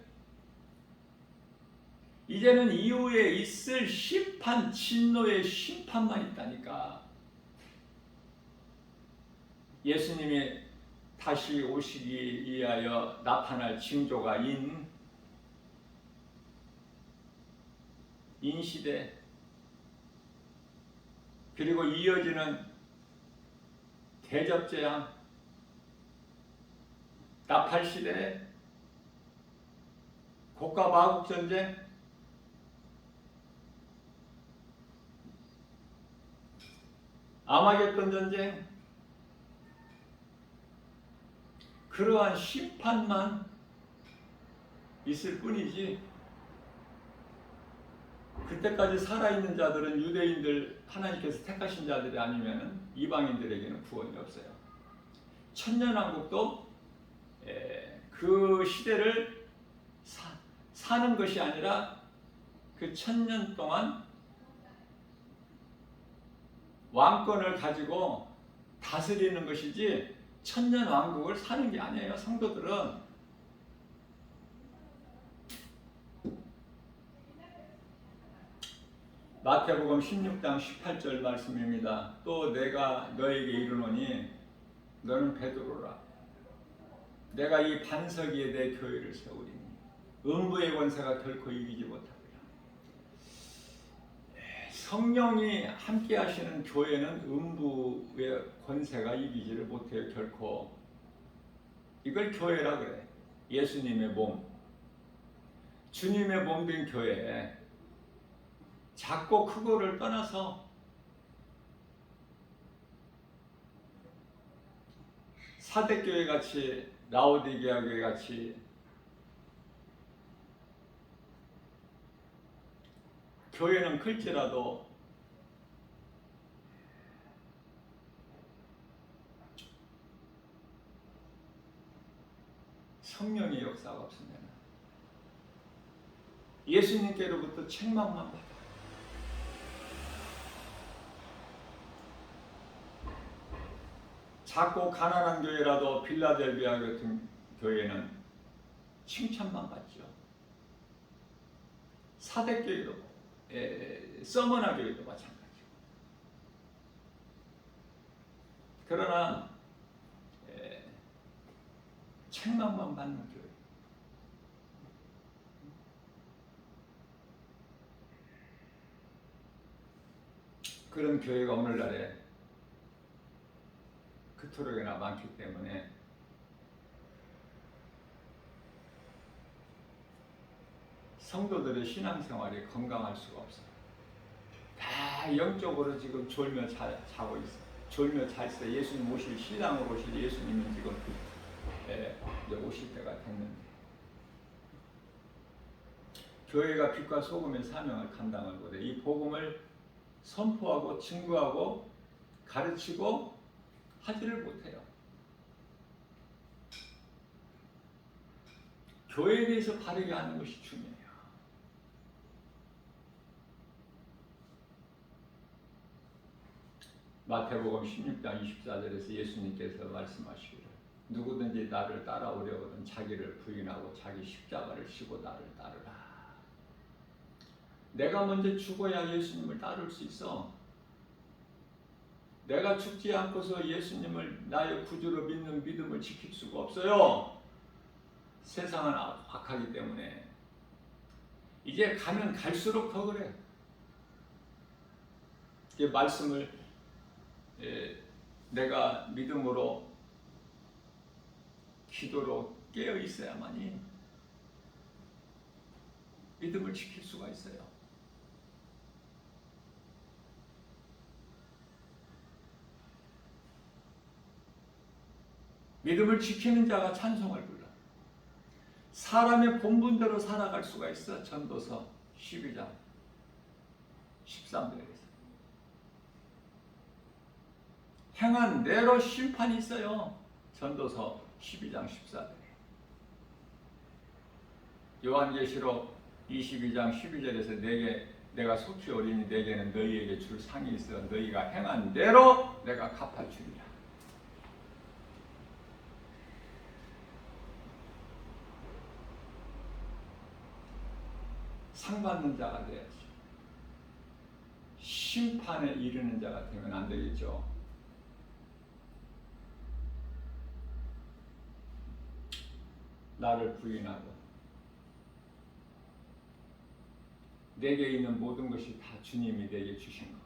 이제는 이후에 있을 심판, 진노의 심판만 있다니까. 예수님이 다시 오시기 위하여 나타날 징조가 인시대, 그리고 이어지는 대접재앙, 나팔시대, 고가 마국전쟁, 아마겟돈 전쟁, 그러한 심판만 있을 뿐이지 그때까지 살아있는 자들은 유대인들 하나님께서 택하신 자들이 아니면 이방인들에게는 구원이 없어요. 천년왕국도 그 시대를 사는 것이 아니라 그 1000년 동안 왕권을 가지고 다스리는 것이지 1000년 왕국을 사는 게 아니에요. 성도들은 마태복음 16장 18절 말씀입니다. 또 내가 너에게 이르노니 너는 베드로라. 내가 이 반석 위에 내 교회를 세우리니 음부의 권세가 결코 이기지 못하리라. 성령이 함께 하시는 교회는 음부의 권세가 이기지를 못해요. 결코. 이걸 교회라 그래. 예수님의 몸, 주님의 몸 된 교회. 작고 크고를 떠나서 사대교회 같이, 라오디게아 교회 같이 교회는 클지라도 성령의 역사가 없으면 예수님께로부터 책망만 받아. 작고 가난한 교회라도 빌라델비아 같은 교회는 칭찬만 받죠. 사대교회도 서머나 교회도 마찬가지고. 그러나 책망만 받는 교회. 그런 교회가 오늘날에 그토록이나 많기 때문에 성도들의 신앙생활이 건강할 수가 없어요. 다 영적으로 지금 졸며 자고 있어요. 졸며 잘 있어요. 예수님 오실, 신랑으로 오실 예수님은 지금 이제 오실 때가 됐는데, 교회가 빛과 소금의 사명을 감당을 못해 이 복음을 선포하고 증거하고 가르치고 하지를 못해요. 교회에 대해서 바르게 하는 것이 중요해요. 마태복음 16장 24절에서 예수님께서 말씀하시기를 누구든지 나를 따라오려거든 자기를 부인하고 자기 십자가를 지고 나를 따르라. 내가 먼저 죽어야 예수님을 따를 수 있어. 내가 죽지 않고서 예수님을 나의 구주로 믿는 믿음을 지킬 수가 없어요. 세상은 악하기 때문에. 이제 가면 갈수록 더 그래. 이 말씀을 내가 믿음으로 기도로 깨어 있어야만이 믿음을 지킬 수가 있어요. 믿음을 지키는 자가 찬송을 불러. 사람의 본분대로 살아갈 수가 있어. 전도서 12장 13절에서. 행한 대로 심판이 있어요. 전도서 12장 14절에. 요한계시록 22장 12절에서 내가 속히 오리니 내게는 너희에게 줄 상이 있어 너희가 행한 대로 내가 갚아주리라. 상 받는 자가 돼야지. 심판에 이르는 자가 되면 안 되겠죠. 나를 부인하고 내게 있는 모든 것이 다 주님이 내게 주신 것.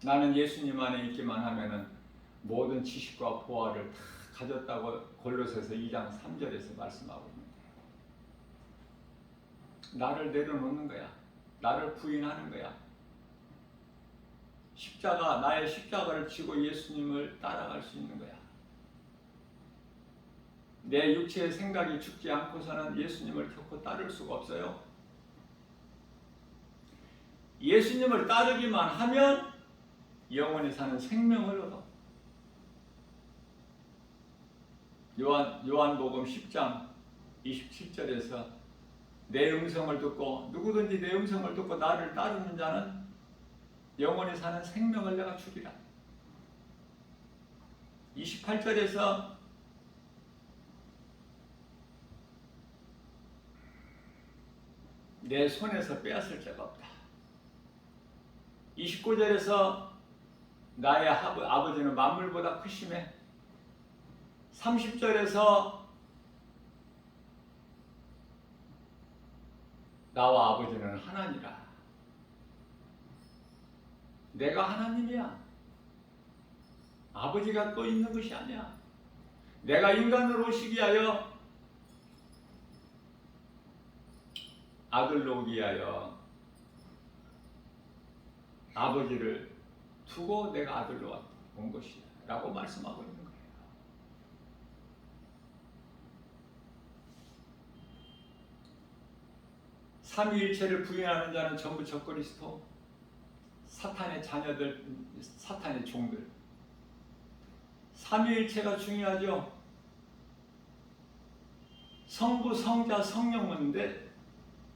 나는 예수님 안에 있기만 하면은 모든 지식과 보화를 다 가졌다고 골로새서 2장 3절에서 말씀하고 있는데, 나를 내려놓는 거야. 나를 부인하는 거야. 나의 십자가를 지고 예수님을 따라갈 수 있는 거야. 내 육체의 생각이 죽지 않고서는 예수님을 결코 따를 수가 없어요. 예수님을 따르기만 하면 영원히 사는 생명을 얻어. 요한복음 10장 27절에서 내 음성을 듣고 누구든지 내 음성을 듣고 나를 따르는 자는 영원히 사는 생명을 내가 주리라. 28절에서 내 손에서 빼앗을 자가 없다. 29절에서 나의 아버지는 만물보다 크심에, 30절에서 나와 아버지는 하나니라. 내가 하나님이야. 아버지가 또 있는 것이 아니야. 내가 인간으로 오시기 위하여, 아들로 오기 위하여 아버지를 두고 내가 아들로 온 것이야 라고 말씀하고 있는 거예요. 삼위일체를 부인하는 자는 전부 적그리스도, 사탄의 자녀들, 사탄의 종들. 삼위일체가 중요하죠. 성부, 성자, 성령인데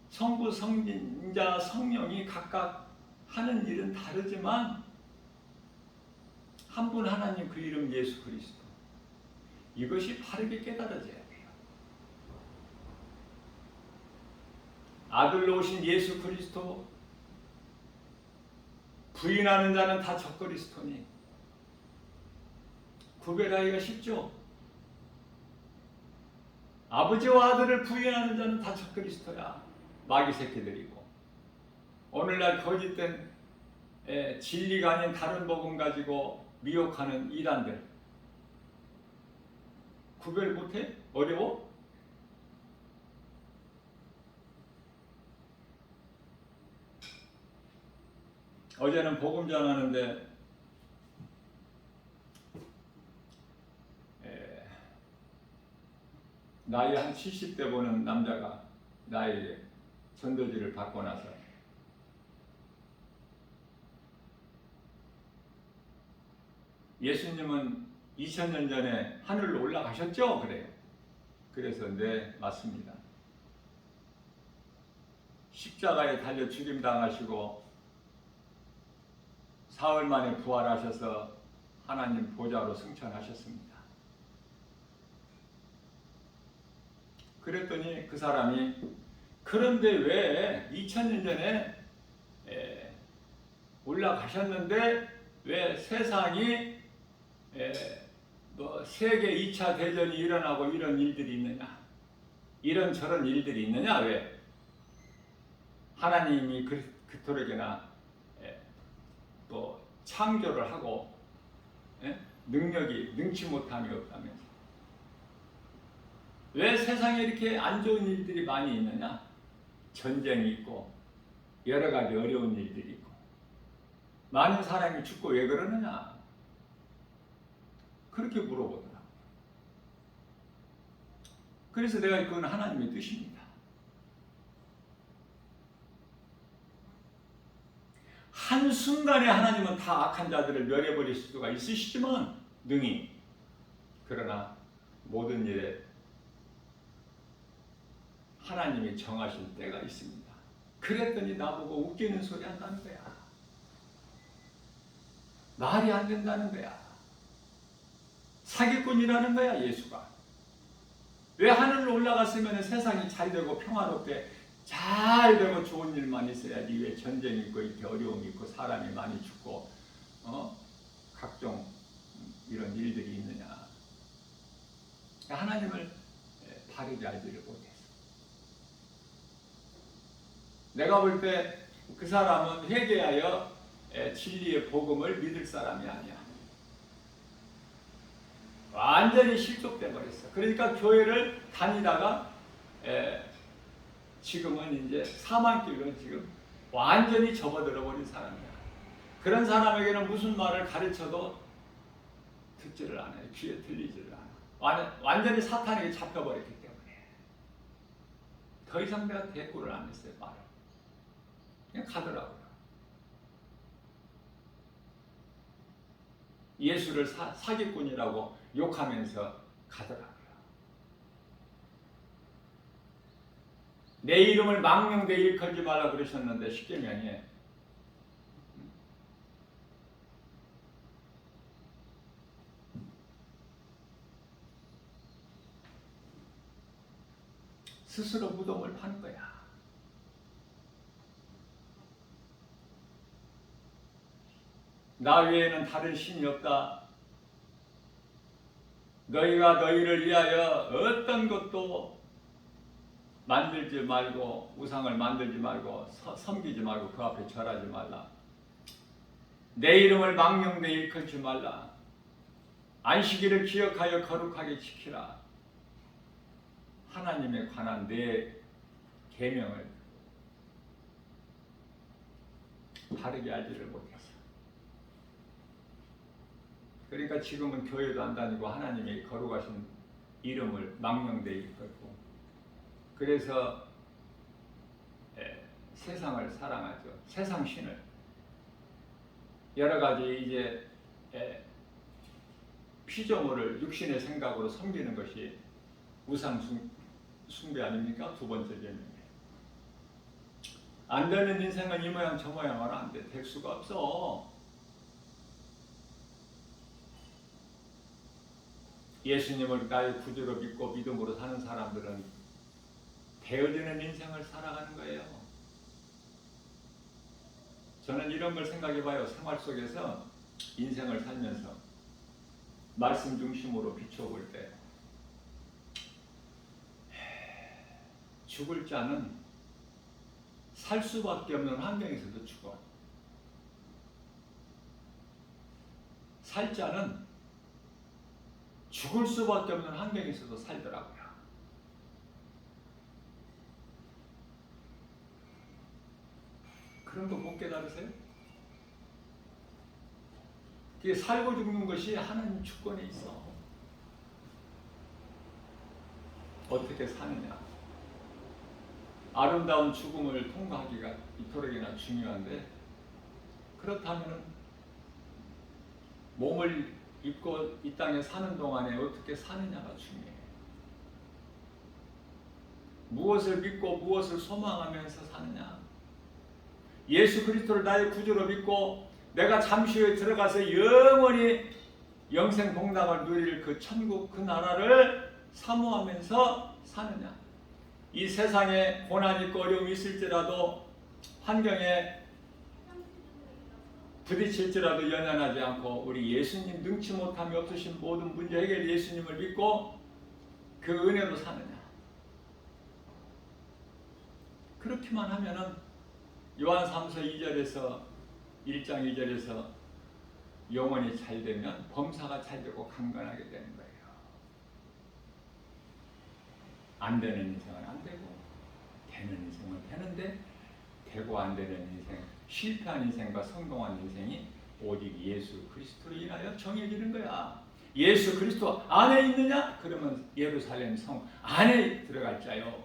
성부, 성자, 성령이 각각 하는 일은 다르지만 한 분 하나님, 그 이름 예수 그리스도. 이것이 바르게 깨달아져야 돼요. 아들로 오신 예수 그리스도 부인하는 자는 다 적그리스도니 구별하기가 쉽죠. 아버지와 아들을 부인하는 자는 다 적그리스도야. 마귀 새끼들이고, 오늘날 거짓된 진리가 아닌 다른 복음 가지고 미혹하는 이단들 구별 못해? 어려워? 어제는 복음 전하는데 나이 한 70대 보는 남자가 나에게 전도지를 받고 나서 예수님은 2000년 전에 하늘로 올라가셨죠? 그래요. 그래서 네, 맞습니다. 십자가에 달려 죽임당하시고 사흘 만에 부활하셔서 하나님 보좌로 승천하셨습니다. 그랬더니 그 사람이, 그런데 왜 2000년 전에 올라가셨는데 왜 세상이 뭐 세계 2차 대전이 일어나고 이런 일들이 있느냐, 이런저런 일들이 있느냐, 왜 하나님이 그토록이나 또 창조를 하고 능력이 능치 못함이 없다면서 왜 세상에 이렇게 안 좋은 일들이 많이 있느냐, 전쟁이 있고 여러 가지 어려운 일들이 있고 많은 사람이 죽고 왜 그러느냐, 그렇게 물어보더라고요. 그래서 내가 그건 하나님의 뜻입니다. 한순간에 하나님은 다 악한 자들을 멸해버릴 수가 있으시지만 능히, 그러나 모든 일에 하나님이 정하신 때가 있습니다. 그랬더니 나보고 웃기는 소리 한다는 거야. 말이 안 된다는 거야. 사기꾼이라는 거야, 예수가. 왜 하늘로 올라갔으면 세상이 잘 되고 평화롭게 잘 되고 좋은 일만 있어야지, 왜 전쟁이 있고 이렇게 어려움이 있고 사람이 많이 죽고 각종 이런 일들이 있느냐. 하나님을 바르게 알지를 못해서. 내가 볼 때 그 사람은 회개하여 진리의 복음을 믿을 사람이 아니야. 완전히 실족돼 버렸어. 그러니까 교회를 다니다가 지금은 이제 사망길로 지금 완전히 접어들어 버린 사람이야. 그런 사람에게는 무슨 말을 가르쳐도 듣지를 않아요. 귀에 들리지를 않아. 완전히 사탄에게 잡혀버렸기 때문에 더 이상 내가 대꾸를 안 했어요. 말을 그냥 가더라고요. 예수를 사기꾼이라고 욕하면서 가더라고요. 내 이름을 망령되이 일컬지 말라 그러셨는데 십계명에 스스로 무덤을 파는 거야. 나 외에는 다른 신이 없다. 너희가 너희를 위하여 어떤 것도 만들지 말고 우상을 만들지 말고 섬기지 말고 그 앞에 절하지 말라. 내 이름을 망령되이 일컫지 말라. 안식일을 기억하여 거룩하게 지키라. 하나님에 관한 내 계명을 바르게 알지를 못했어. 그러니까 지금은 교회도 안 다니고 하나님의 거룩하신 이름을 망령되이 일컫고, 그래서 세상을 사랑하죠. 세상 신을 여러 가지 이제 피조물을 육신의 생각으로 섬기는 것이 우상 숭배 아닙니까? 두 번째 계명이에요. 안 되는 인생은 이 모양 저 모양은 안 돼. 될 수가 없어. 예수님을 나의 구주로 믿고 믿음으로 사는 사람들은 되어지는 인생을 살아가는 거예요. 저는 이런 걸 생각해봐요. 생활 속에서 인생을 살면서 말씀 중심으로 비춰볼 때 죽을 자는 살 수밖에 없는 환경에서도 죽어. 살 자는 죽을 수밖에 없는 환경에서도 살더라고요. 그런 거 못 깨달으세요? 이게 살고 죽는 것이 하나님 주권에 있어. 어떻게 사느냐. 아름다운 죽음을 통과하기가 이토록이나 중요한데, 그렇다면 몸을 입고 이 땅에 사는 동안에 어떻게 사느냐가 중요해요. 무엇을 믿고 무엇을 소망하면서 사느냐. 예수 그리스도를 나의 구주로 믿고 내가 잠시 후에 들어가서 영원히 영생 복락을 누릴 그 천국, 그 나라를 사모하면서 사느냐. 이 세상에 고난이 있고 어려움이 있을지라도, 환경에 부딪힐지라도 연연하지 않고 우리 예수님 능치 못함이 없으신 모든 문제 해결 예수님을 믿고 그 은혜로 사느냐. 그렇게만 하면은 요한 3서 2절에서 1장 2절에서 영혼이 잘 되면 범사가 잘 되고 강건하게 되는 거예요. 안 되는 인생은 안 되고 되는 인생은 되는데, 되고 안 되는 인생, 실패한 인생과 성공한 인생이 오직 예수 그리스도로 인하여 정해지는 거야. 예수 그리스도 안에 있느냐? 그러면 예루살렘 성 안에 들어갈 자요.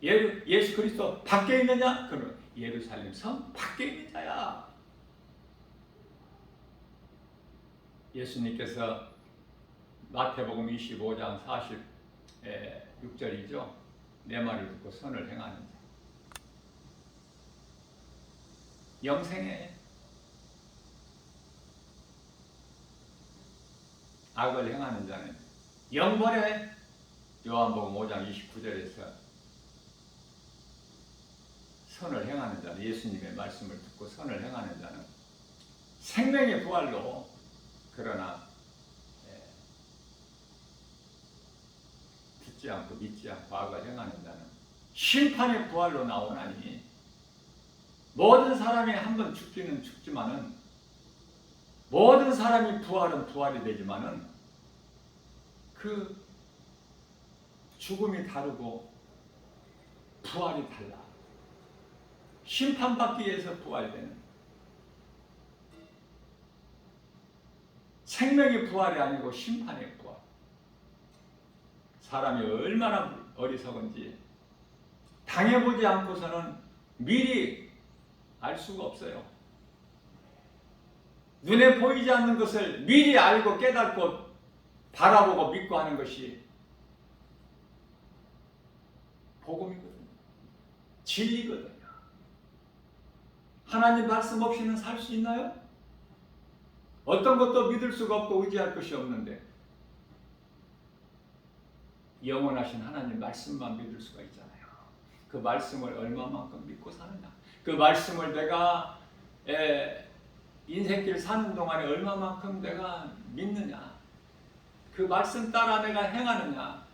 예수 그리스도 밖에 있느냐? 그러면 예루살렘 성 밖에 있는 자야. 예수님께서 마태복음 25장 46절이죠. 내 말을 듣고 선을 행하는 자. 영생에 악을 행하는 자는 영벌에, 요한복음 5장 29절에서 선을 행하는 자는, 예수님의 말씀을 듣고 선을 행하는 자는 생명의 부활로, 그러나 듣지 않고 믿지 않고 악을 행하는 자는 심판의 부활로 나오나니, 모든 사람이 한 번 죽기는 죽지만은, 모든 사람이 부활은 부활이 되지만은 그 죽음이 다르고 부활이 달라. 심판받기 위해서 부활되는, 생명의 부활이 아니고 심판의 부활. 사람이 얼마나 어리석은지 당해보지 않고서는 미리 알 수가 없어요. 눈에 보이지 않는 것을 미리 알고 깨닫고 바라보고 믿고 하는 것이 복음이거든요. 진리거든요. 하나님 말씀 없이는 살 수 있나요? 어떤 것도 믿을 수가 없고 의지할 것이 없는데, 영원하신 하나님 말씀만 믿을 수가 있잖아요. 그 말씀을 얼마만큼 믿고 사느냐. 그 말씀을 내가 인생길 사는 동안에 얼마만큼 내가 믿느냐. 그 말씀 따라 내가 행하느냐.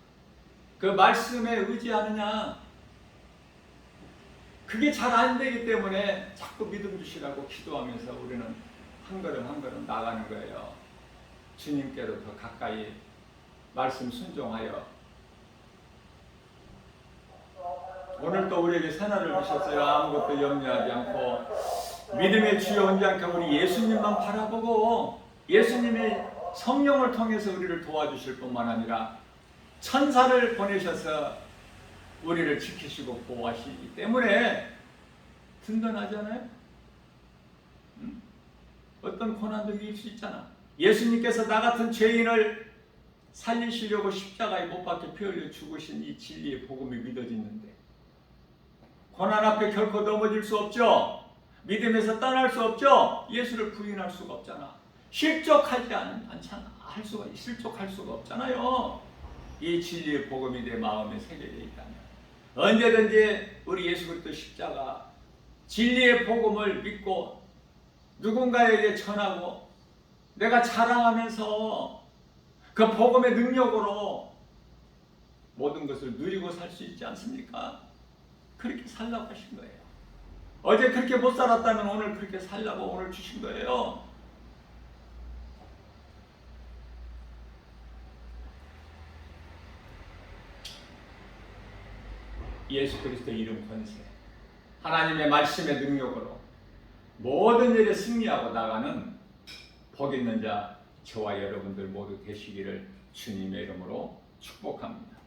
그 말씀에 의지하느냐. 그게 잘 안 되기 때문에 자꾸 믿음 주시라고 기도하면서 우리는 한 걸음 한 걸음 나가는 거예요. 주님께로 더 가까이 말씀 순종하여 오늘 또 우리에게 새날을 주셨어요. 아무것도 염려하지 않고 믿음의 주여 온지 않게 우리 예수님만 바라보고 예수님이 성령을 통해서 우리를 도와주실 뿐만 아니라 천사를 보내셔서 우리를 지키시고 보호하시기 때문에 든든하잖아요. 어떤 고난도 이길 수 있잖아. 예수님께서 나 같은 죄인을 살리시려고 십자가에 못 박혀 피 흘려 죽으신 이 진리의 복음이 믿어지는데 고난 앞에 결코 넘어질 수 없죠. 믿음에서 떠날 수 없죠. 예수를 부인할 수가 없잖아. 실족하지 않잖아. 실족할 수가 없잖아요. 이 진리의 복음이 내 마음에 새겨져 있다면 언제든지 우리 예수 그리스도 십자가 진리의 복음을 믿고 누군가에게 전하고 내가 자랑하면서 그 복음의 능력으로 모든 것을 누리고 살 수 있지 않습니까? 그렇게 살라고 하신 거예요. 어제 그렇게 못 살았다면 오늘 그렇게 살라고 오늘 주신 거예요. 예수 그리스도 이름 권세, 하나님의 말씀의 능력으로 모든 일에 승리하고 나가는 복 있는 자 저와 여러분들 모두 되시기를 주님의 이름으로 축복합니다.